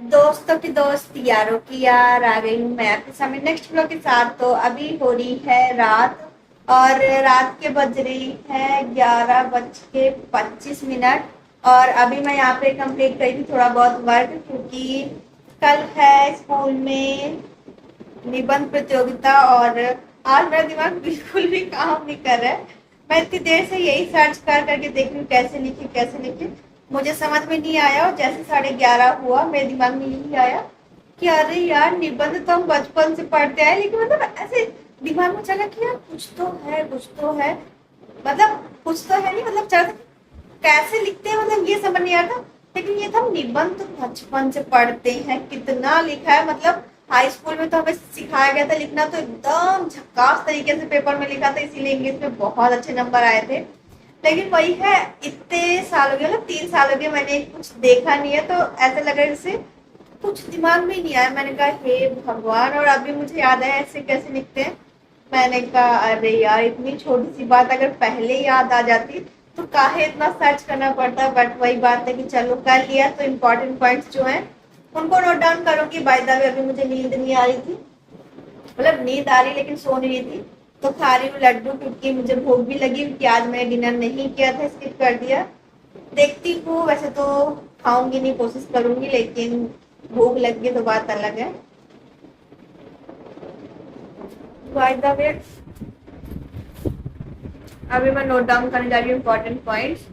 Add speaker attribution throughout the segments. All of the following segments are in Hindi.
Speaker 1: दोस्तों की दोस्त यारों की यार आ गई हूँ मैं आपके सामने नेक्स्ट व्लॉग के साथ। तो अभी हो रही है रात और रात के बज रही है 11:25। और अभी मैं यहाँ पे कंप्लीट करी थी थोड़ा बहुत वर्क, क्योंकि कल है स्कूल में निबंध प्रतियोगिता। और आज मेरा दिमाग बिल्कुल भी काम नहीं कर रहा है। मैं इतनी देर से यही सर्च कर करके देख रही हूँ कैसे लिखे मुझे समझ में नहीं आया। और जैसे 11:30 हुआ मेरे दिमाग में यही आया कि अरे यार निबंध तो हम बचपन से पढ़ते आए, लेकिन मतलब ऐसे दिमाग में चला कि यार कुछ तो है मतलब कुछ तो है नहीं, मतलब चल कैसे लिखते हैं, मतलब ये समझ नहीं आता। लेकिन ये था निबंध तो बचपन से पढ़ते हैं, कितना लिखा है। मतलब हाई स्कूल में तो हमें सिखाया गया था लिखना, तो एकदम झकास तरीके से पेपर में लिखा था, इसीलिए इंग्लिश में बहुत अच्छे नंबर आए थे। लेकिन वही है, इतने साल हो गए, मतलब 3 साल हो गए मैंने कुछ देखा नहीं है, तो ऐसा लग रहा है जैसे कुछ दिमाग में ही नहीं आया। मैंने कहा हे भगवान, और अभी मुझे याद है ऐसे कैसे लिखते हैं। मैंने कहा अरे यार इतनी छोटी सी बात अगर पहले याद आ जाती तो काहे इतना सर्च करना पड़ता। बट वही बात है कि चलो कर लिया, तो इम्पोर्टेंट पॉइंट्स जो हैं उनको नोट डाउन करूंगी। बाय द वे अभी मुझे नींद नहीं आ रही थी, मतलब नींद आ रही लेकिन सो नहीं रही थी, तो खा रही हूँ लड्डू, क्योंकि मुझे भूख भी लगी, क्योंकि आज मैंने डिनर नहीं किया था, स्किप कर दिया। देखती हूँ, वैसे तो खाऊंगी नहीं, कोशिश करूंगी, लेकिन भूख लग गई तो बात अलग है। बाय द वे अभी मैं नोट डाउन करने जा रही हूँ इम्पोर्टेंट पॉइंट्स।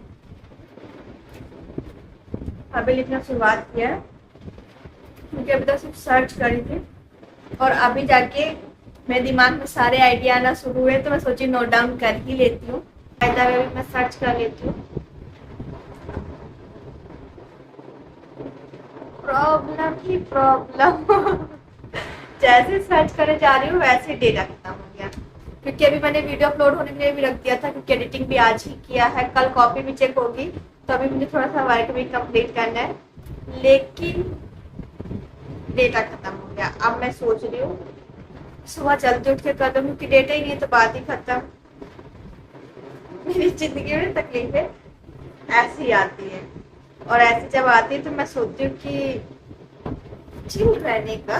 Speaker 1: अभी लिखना शुरुआत किया है, क्योंकि अभी तक सिर्फ सर्च करी थी, और अभी जाके मेरे दिमाग में सारे आइडिया आना शुरू हुए, तो मैं सोची नोट डाउन कर ही लेती हूँ। फायदा मैं सर्च कर लेती हूँ। प्रॉब्लम ही प्रॉब्लम जैसे सर्च करने जा रही हूँ वैसे डेटा खत्म हो गया, क्योंकि अभी मैंने वीडियो अपलोड होने के लिए भी रख दिया था, क्योंकि एडिटिंग भी आज ही किया है, कल कॉपी भी चेक होगी, तो अभी मुझे थोड़ा सा वर्क भी कंप्लीट करना है, लेकिन डेटा खत्म हो गया। अब मैं सोच रही हूँ सुबह जल्दी उठ के कर लूँ, क्योंकि डेटा ही नहीं तो बात ही खत्म। मेरी जिंदगी में तकलीफें ऐसी आती है, और ऐसी जब आती है तो मैं सोचती हूँ कि चिल रहने का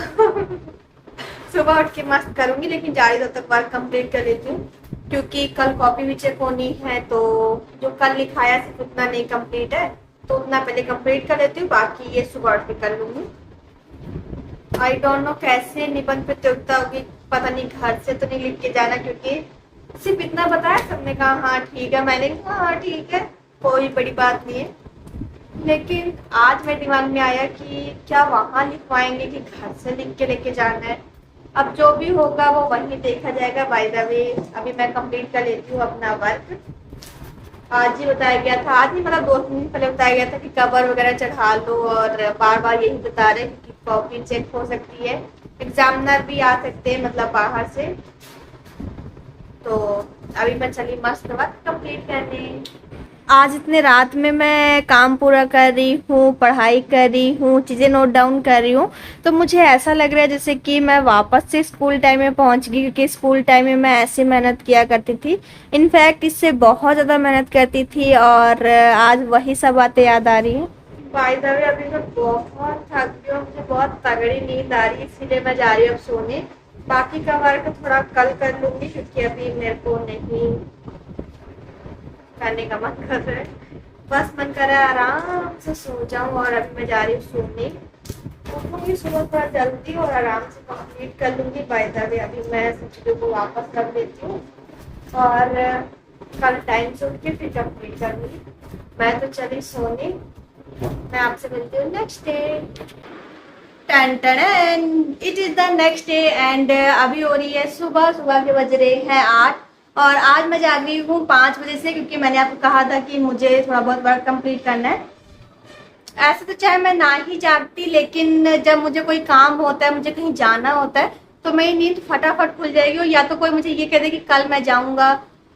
Speaker 1: सुबह उठ के मस्त करूंगी, लेकिन जारी तब तक वर्क कंप्लीट कर लेती हूँ, क्योंकि कल कॉपी भी चेक होनी है, तो जो कल लिखाया सिर्फ उतना नहीं कंप्लीट है, तो उतना पहले कंप्लीट कर लेती हूँ, बाकी ये सुबह उठ के कर लूंगी। आई डोंट नो कैसे निबंध प्रतियोगिता होगी, पता नहीं घर से तो नहीं लिख के जाना, क्योंकि सिर्फ इतना बताया, सबने कहा हाँ ठीक है, मैंने कहा हाँ ठीक है, कोई बड़ी बात नहीं है। लेकिन आज मेरे दिमाग में आया कि क्या वहां लिखवाएंगे कि घर से लिख के लेके जाना है। अब जो भी होगा वो वहीं देखा जाएगा। बाय द वे अभी मैं कंप्लीट कर लेती हूँ अपना वर्क। आज ही बताया गया था, आज ही मतलब 2-3 दिन पहले बताया गया था कि कवर वगैरह चढ़ा लो, और बार बार यही बता रहे कि कॉपी चेक हो सकती है, एग्जामिनर भी आ सकते हैं मतलब बाहर से। तो अभी मैं चली मस्त वक्त कंप्लीट करने। आज इतने रात में मैं काम पूरा कर रही हूँ, पढ़ाई कर रही हूँ, चीज़ें नोट डाउन कर रही हूँ, तो मुझे ऐसा लग रहा है जैसे कि मैं वापस से स्कूल टाइम में पहुँच गई, क्योंकि स्कूल टाइम में मैं ऐसे मेहनत किया करती थी, इनफैक्ट इससे बहुत ज़्यादा मेहनत करती थी, और आज वही सब बातें याद आ रही हैं। बाय द वे अभी मैं बहुत थक गई हूँ, मुझे बहुत तगड़ी नींद आ रही है, इसीलिए मैं जा रही हूँ अब सोने। बाकी का वर्क थोड़ा कल कर लूँगी, क्योंकि अभी मेरे को नहीं करने का मन कर रहा है, बस मन कर रहा है आराम से सो जाऊं। और अभी मैं जा रही हूँ सोने, उठूंगी सुबह थोड़ा जल्दी और आराम से कंप्लीट कर लूंगी। बाय द वे अभी मैं सब को वापस रख देती हूँ, और कल टाइम से उठ के फिर कंप्लीट करूंगी। मैं तो चली सोने, मैं आपसे मिलती हूँ नेक्स्ट डे। टन टन it is the next day, and अभी हो रही है सुबह, सुबह के बज रहे हैं 8, और आज मैं जाग रही हूँ 5 बजे से, क्योंकि मैंने आपको कहा था कि मुझे थोड़ा बहुत वर्क कंप्लीट करना है। ऐसे तो चाहे मैं ना ही जागती, लेकिन जब मुझे कोई काम होता है, मुझे कहीं जाना होता है, तो मेरी नींद फटाफट खुल जाएगी। और या तो कोई मुझे ये कह दे कि कल मैं जाऊंगा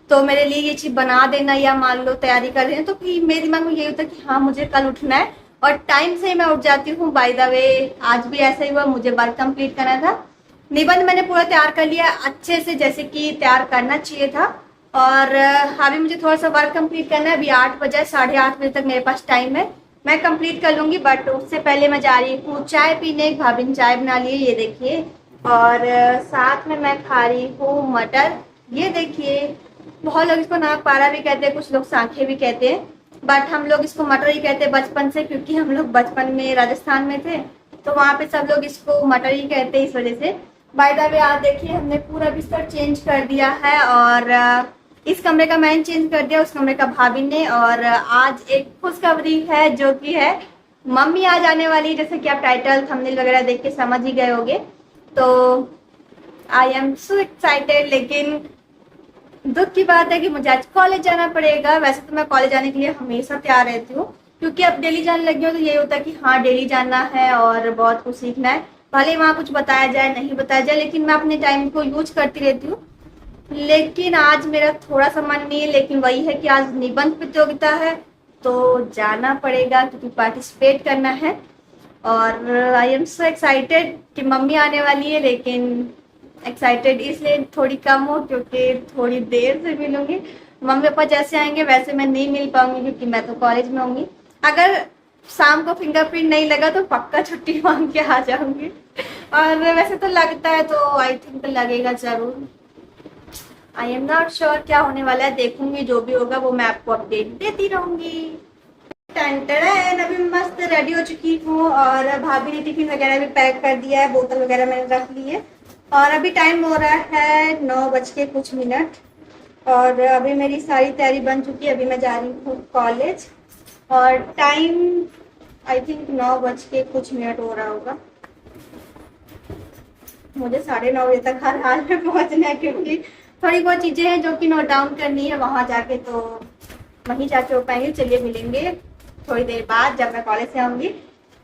Speaker 1: तो मेरे लिए ये चीज बना देना, या मान लो तैयारी कर देना, तो फिर मेरे दिमाग में यही होता है कि हाँ मुझे कल उठना है, और टाइम से मैं उठ जाती हूँ। बाय द वे आज भी ऐसा ही हुआ, मुझे वर्क कंप्लीट करना था। निबंध मैंने पूरा तैयार कर लिया अच्छे से, जैसे कि तैयार करना चाहिए था। और अभी मुझे थोड़ा सा वर्क कंप्लीट करना है। अभी 8 बजे, 8:30 बजे तक मेरे पास टाइम है, मैं कंप्लीट कर लूंगी, बट उससे पहले मैं जा रही हूँ चाय पीने। भाभी ने चाय बना ली है, ये देखिए। और साथ में मैं खा रही हूँ मटर, ये देखिए। बहुत लोग इसको नागपारा भी कहते हैं, कुछ लोग सांखे भी कहते हैं, बट हम लोग इसको मटर ही कहते हैं बचपन से, क्योंकि हम लोग बचपन में राजस्थान में थे तो वहाँ पे सब लोग इसको मटर ही कहते हैं, इस वजह से। बाय द वे आज देखिए हमने पूरा बिस्तर चेंज कर दिया है, और इस कमरे का मैंने चेंज कर दिया, उस कमरे का भाभी ने। और आज एक खुशखबरी है, जो कि है मम्मी आज आने वाली है, जैसे कि आप टाइटल थंबनेल वगैरह देख के समझ ही गए होंगे। तो आई एम सो एक्साइटेड, लेकिन दुख की बात है कि मुझे आज कॉलेज जाना पड़ेगा। वैसे तो मैं कॉलेज जाने के लिए हमेशा तैयार रहती हूँ, क्योंकि अब डेली जाने लगी हूँ तो यही होता है कि हाँ डेली जाना है और बहुत कुछ सीखना है। भले वहाँ कुछ बताया जाए नहीं बताया जाए, लेकिन मैं अपने टाइम को यूज करती रहती हूँ। लेकिन आज मेरा थोड़ा सा मन नहीं है, लेकिन वही है कि आज निबंध प्रतियोगिता है तो जाना पड़ेगा, क्योंकि पार्टिसिपेट करना है। और आई एम सो एक्साइटेड कि मम्मी आने वाली है, लेकिन एक्साइटेड इसलिए थोड़ी कम हो क्योंकि थोड़ी देर से मिलूंगी। मम्मी पापा जैसे आएंगे वैसे मैं नहीं मिल पाऊंगी, क्योंकि मैं तो कॉलेज में होंगी। अगर शाम को फिंगरप्रिंट नहीं लगा तो पक्का छुट्टी मांग के आ जाऊंगी, और वैसे तो लगता है तो आई थिंक लगेगा जरूर। आई एम नॉट श्योर क्या होने वाला है, देखूंगी जो भी होगा वो मैं आपको अपडेट देती रहूंगी। अभी मस्त रेडी हो चुकी हूँ, और भाभी ने टिफिन वगैरह भी पैक कर दिया है, बोतल वगैरह मैंने रख ली है। और अभी टाइम हो रहा है 9:00 और अभी मेरी सारी तैयारी बन चुकी है। अभी मैं जा रही हूँ कॉलेज, और टाइम आई थिंक 9:00 हो रहा होगा। मुझे 9:30 तक हर हाल में पहुँचना है, क्योंकि थोड़ी बहुत चीजें हैं जो कि नोट डाउन करनी है वहां जाके, तो वहीं जाके हो पाएंगे। चलिए मिलेंगे थोड़ी देर बाद जब मैं कॉलेज से आऊंगी।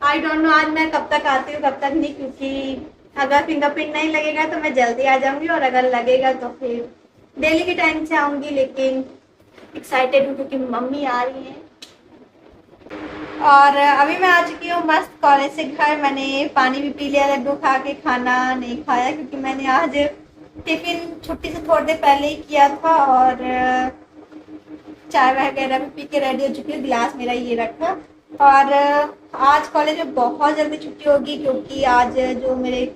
Speaker 1: आई डोंट नो आज मैं कब तक आती हूँ कब तक नहीं, क्योंकि अगर फिंगरप्रिंट नहीं लगेगा तो मैं जल्दी आ जाऊंगी, और अगर लगेगा तो फिर डेली के टाइम से आऊंगी। लेकिन एक्साइटेड हूँ क्योंकि मम्मी आ रही है। और अभी मैं आ चुकी हूँ मस्त कॉलेज से घर। मैंने पानी भी पी लिया, लड्डू खा के, खाना नहीं खाया क्योंकि मैंने आज टिफिन छुट्टी से थोड़ी देर पहले ही किया था। और चाय वगैरह भी पी के रेडी हो चुकी हूँ, गिलास मेरा ये रखा। और आज कॉलेज में बहुत जल्दी छुट्टी होगी, क्योंकि आज जो मेरे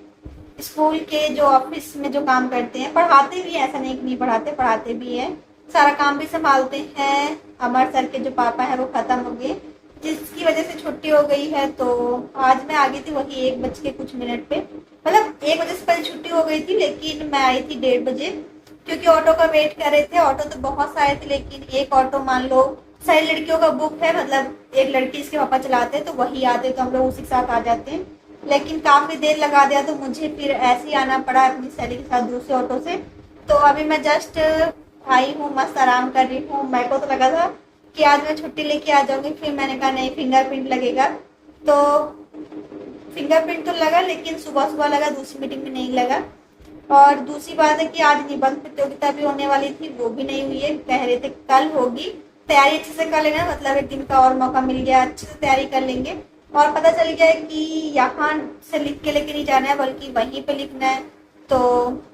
Speaker 1: स्कूल के जो ऑफिस में जो काम करते हैं, पढ़ाते भी हैं, ऐसा नहीं कि नहीं पढ़ाते, पढ़ाते भी हैं, सारा काम भी संभालते हैं। अमर सर के जो पापा हैं वो खत्म हो गए, जिसकी वजह से छुट्टी हो गई है। तो आज मैं आ गई थी वही 1:00 पे, मतलब 1 बजे से पहले छुट्टी हो गई थी, लेकिन मैं आई थी 1:30 बजे, क्योंकि ऑटो का वेट कर रहे थे। ऑटो तो बहुत सारे थे, लेकिन एक ऑटो मान लो सारी लड़कियों का बुक है, मतलब एक लड़की इसके पापा चलाते हैं तो वही आते, तो हम लोग उसी के साथ आ जाते हैं। लेकिन काफी देर लगा दिया तो मुझे फिर ऐसे ही आना पड़ा अपनी सहेली के साथ दूसरे ऑटो से। तो अभी मैं जस्ट आई हूँ, मस्त आराम कर रही हूँ। मेरे को तो लगा था कि आज मैं छुट्टी लेके आ जाऊंगी, फिर मैंने कहा नहीं फिंगरप्रिंट लगेगा। तो फिंगरप्रिंट तो लगा, लेकिन सुबह सुबह लगा, दूसरी मीटिंग में नहीं लगा। और दूसरी बात है कि आज निबंध प्रतियोगिता भी होने वाली थी, वो भी नहीं हुई है। कह रहे थे कल होगी, तैयारी अच्छे से कर लेना, मतलब एक दिन का और मौका मिल गया, अच्छे से तैयारी कर लेंगे। और पता चल गया है कि यहाँ से लिख के लेके नहीं जाना है, बल्कि वहीं पे लिखना है। तो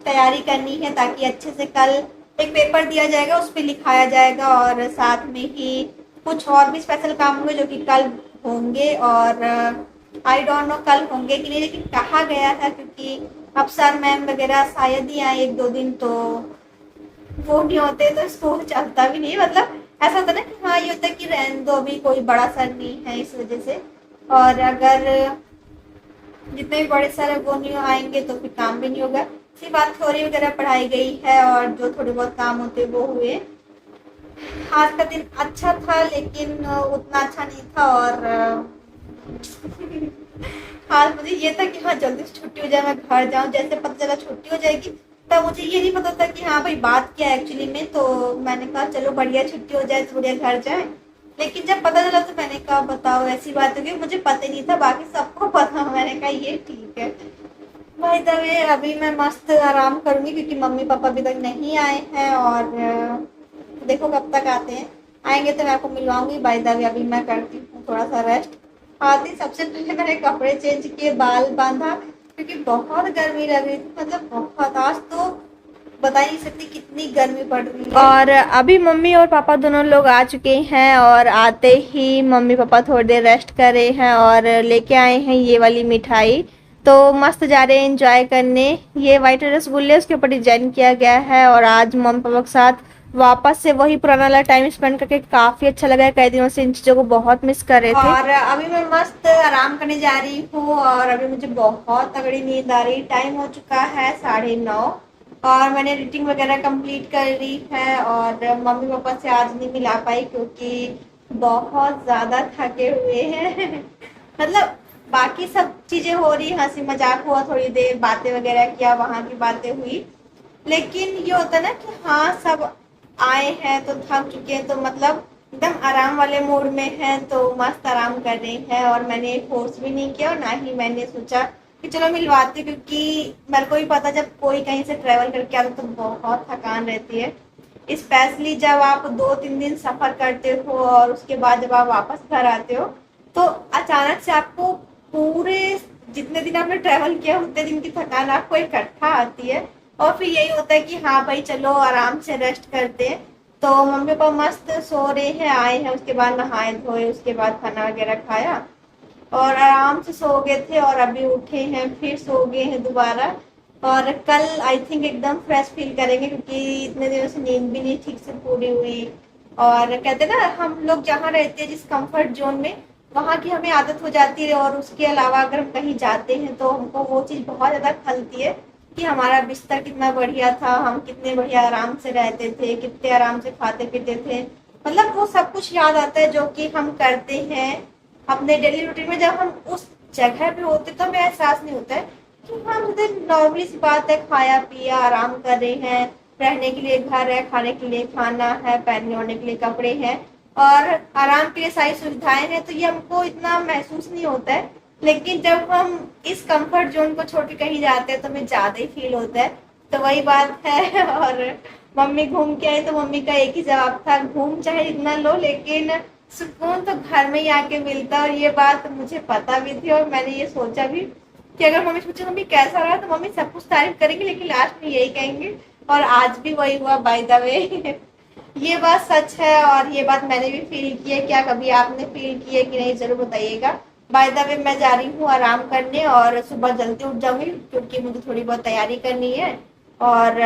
Speaker 1: तैयारी करनी है ताकि अच्छे से कल एक पेपर दिया जाएगा, उस पर लिखाया जाएगा। और साथ में ही कुछ और भी स्पेशल काम होंगे जो कि कल होंगे, और आई डोंट नो कल होंगे कि नहीं, लेकिन कहा गया है, क्योंकि अब सर मैम वगैरह शायद ही आए 1-2 दिन, तो वो नहीं होते तो स्कूल चलता भी नहीं। मतलब ऐसा होता ना कि हाँ ये होता है कि रहने दो, अभी कोई बड़ा सर नहीं है इस वजह से। और अगर जितने भी बड़े सर है वो नहीं आएंगे तो फिर काम भी नहीं होगा। सिर्फ बात थ्योरी वगैरह पढ़ाई गई है, और जो थोड़े बहुत काम होते वो हुए। आज का दिन अच्छा था, लेकिन उतना अच्छा नहीं था। और आज मुझे ये था कि हाँ जल्दी से छुट्टी हो जाए, मैं घर जाऊं। जैसे पता चला छुट्टी हो जाएगी, तब मुझे ये नहीं पता था कि हाँ भाई बात क्या है एक्चुअली में। तो मैंने कहा चलो बढ़िया छुट्टी हो जाए तो बढ़िया घर जाए। लेकिन जब पता चला तो मैंने कहा बताओ ऐसी बात होगी, मुझे पता नहीं था, बाकी सबको पता। मैंने कहा ये ठीक है भाई। तभी अभी मैं मस्त आराम करूंगी, क्योंकि मम्मी पापा अभी तक नहीं आए हैं, और देखो कब तक आते हैं। आएंगे तो मैं आपको मिलवाऊंगी। बाय द वे अभी मैं करती हूँ थोड़ा सा रेस्ट। आती सबसे पहले मैंने कपड़े चेंज किए, बाल बांधा, क्योंकि बहुत गर्मी लग रही थी, मतलब बहुत। आज तो बता नहीं सकती कितनी गर्मी पड़ रही है। और अभी मम्मी और पापा दोनों लोग आ चुके हैं और आते ही मम्मी पापा थोड़ी देर रेस्ट कर रहे हैं और लेके आए हैं ये वाली मिठाई। तो मस्त जा रहे हैं एंजॉय करने। ये वाइट रसगुल्ले उसके ऊपर डिजाइन किया गया है और आज मम्मी पापा के साथ वापस से वही पुराना वाला टाइम स्पेंड करके काफी अच्छा लगा है। कई दिनों से इन चीजों को बहुत मिस कर रहे थे। और अभी मैं मस्त आराम करने जा रही हूँ और अभी मुझे बहुत तगड़ी नींद आ रही। टाइम हो चुका है 9:30 और मैंने एडिटिंग वगैरह कंप्लीट कर ली है और मम्मी पापा से आज नहीं मिला पाई क्योंकि बहुत ज्यादा थके हुए हैं मतलब बाकी सब चीजें हो रही, हंसी मजाक हुआ, थोड़ी देर बातें वगैरह किया, वहां की बातें हुई, लेकिन ये होता है ना कि हाँ सब आए हैं तो थक चुके हैं तो मतलब एकदम आराम वाले मूड में हैं तो मस्त आराम कर रहे हैं। और मैंने फोर्स भी नहीं किया और ना ही मैंने सोचा कि चलो मिलवाते, क्योंकि मेरे को भी पता जब कोई कहीं से ट्रेवल करके आता तो बहुत थकान रहती है, स्पेशली जब आप 2-3 दिन सफर करते हो और उसके बाद जब आप वापस घर आते हो तो अचानक से आपको पूरे जितने दिन आपने ट्रेवल किया उतने दिन की थकान आपको इकट्ठा आती है और फिर यही होता है कि हाँ भाई चलो आराम से रेस्ट करते हैं। तो मम्मी पापा मस्त सो रहे हैं, आए हैं, उसके बाद नहाए धोए, उसके बाद खाना वगैरह खाया और आराम से सो गए थे और अभी उठे हैं फिर सो गए हैं दोबारा। और कल आई थिंक एकदम फ्रेश फील करेंगे क्योंकि इतने दिनों से नींद भी नहीं ठीक से पूरी हुई। और कहते ना हम लोग जहाँ रहते हैं जिस कंफर्ट जोन में वहाँ की हमें आदत हो जाती है और उसके अलावा अगर हम कहीं जाते हैं तो हमको वो चीज़ बहुत ज़्यादा खलती है कि हमारा बिस्तर कितना बढ़िया था, हम कितने बढ़िया आराम से रहते थे, कितने आराम से खाते पीते थे, मतलब वो सब कुछ याद आता है जो कि हम करते हैं अपने डेली रूटीन में। जब हम उस जगह पे होते तो हमें एहसास नहीं होता है कि हम नॉर्मली सी बात है, खाया पिया आराम कर रहे हैं, रहने के लिए घर है, खाने के लिए खाना है, पहनने ओढ़ने के लिए कपड़े हैं और आराम के लिए सारी सुविधाएं हैं, तो ये हमको इतना महसूस नहीं होता है। लेकिन जब हम इस कंफर्ट जोन को छोड़ के कहीं जाते हैं तो हमें ज्यादा ही फील होता है। तो वही बात है। और मम्मी घूम के आई तो मम्मी का एक ही जवाब था, घूम चाहे जितना लो लेकिन सुकून तो घर में ही आके मिलता है। और ये बात मुझे पता भी थी और मैंने ये सोचा भी कि अगर मम्मी पूछे मम्मी कैसा रहा तो मम्मी सब कुछ तारीफ करेंगे लेकिन लास्ट में यही कहेंगे। और आज भी वही हुआ बाय द वे। ये बात सच है और ये बात मैंने भी फील की है। क्या कभी आपने फील की है कि नहीं जरूर बताइएगा। बाय द वे मैं जा रही हूँ आराम करने और सुबह जल्दी उठ जाऊंगी क्योंकि मुझे थोड़ी बहुत तैयारी करनी है। और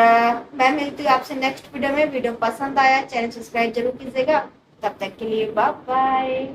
Speaker 1: मैं मिलती हूँ आपसे नेक्स्ट वीडियो में। वीडियो पसंद आया चैनल सब्सक्राइब जरूर कीजिएगा। तब तक के लिए बाय बाय।